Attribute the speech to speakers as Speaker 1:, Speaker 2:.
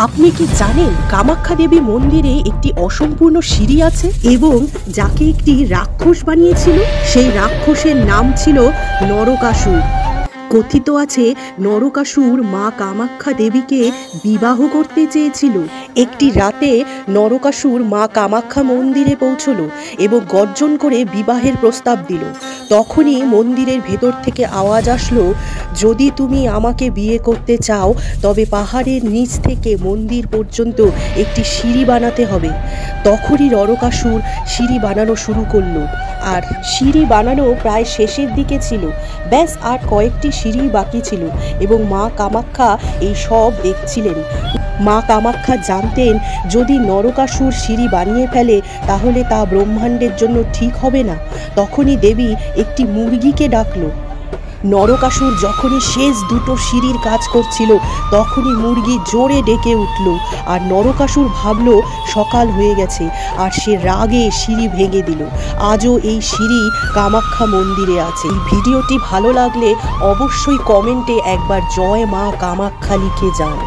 Speaker 1: আপনি কি জানেন কামাখ্যা দেবী মন্দিরে একটি অসম্পূর্ণ সিঁড়ি আছে এবং যাকে একটি রাক্ষস বানিয়েছিল সেই রাক্ষসের নাম ছিল নরকাসুর। কথিত আছে নরকাসুর মা কামাখ্যা দেবীকে বিবাহ করতে চেয়েছিল। একটি রাতে নরকাসুর মা কামাখ্যা মন্দিরে পৌঁছলো এবং গর্জন করে বিবাহের প্রস্তাব দিল। তখনই মন্দিরের ভেতর থেকে আওয়াজ আসলো, যদি তুমি আমাকে বিয়ে করতে চাও তবে পাহাড়ের নিচ থেকে মন্দির পর্যন্ত একটি সিঁড়ি বানাতে হবে। তখনই নরকাসুর সিঁড়ি বানানো শুরু করলো আর সিঁড়ি বানানো প্রায় শেষের দিকে ছিল। ব্যাস আর কয়েকটি সিঁড়ি বাকি ছিল এবং মা কামাখ্যা এই সব দেখছিলেন। মা কামাখ্যা জানতেন যদি নরকাসুর সিঁড়ি বানিয়ে ফেলে তাহলে তা ব্রহ্মাণ্ডের জন্য ঠিক হবে না। তখনই দেবী একটি মুরগিকে ডাকলো। নরকাসুর যখনই শেষ দুটো সিঁড়ির কাজ করছিল তখনই মুরগি জোরে ডেকে উঠল আর নরকাসুর ভাবলো সকাল হয়ে গেছে আর সে রাগে সিঁড়ি ভেঙে দিল। আজও এই সিঁড়ি কামাখ্যা মন্দিরে আছে। এই ভিডিওটি ভালো লাগলে অবশ্যই কমেন্টে একবার জয় মা কামাখ্যা লিখে যান।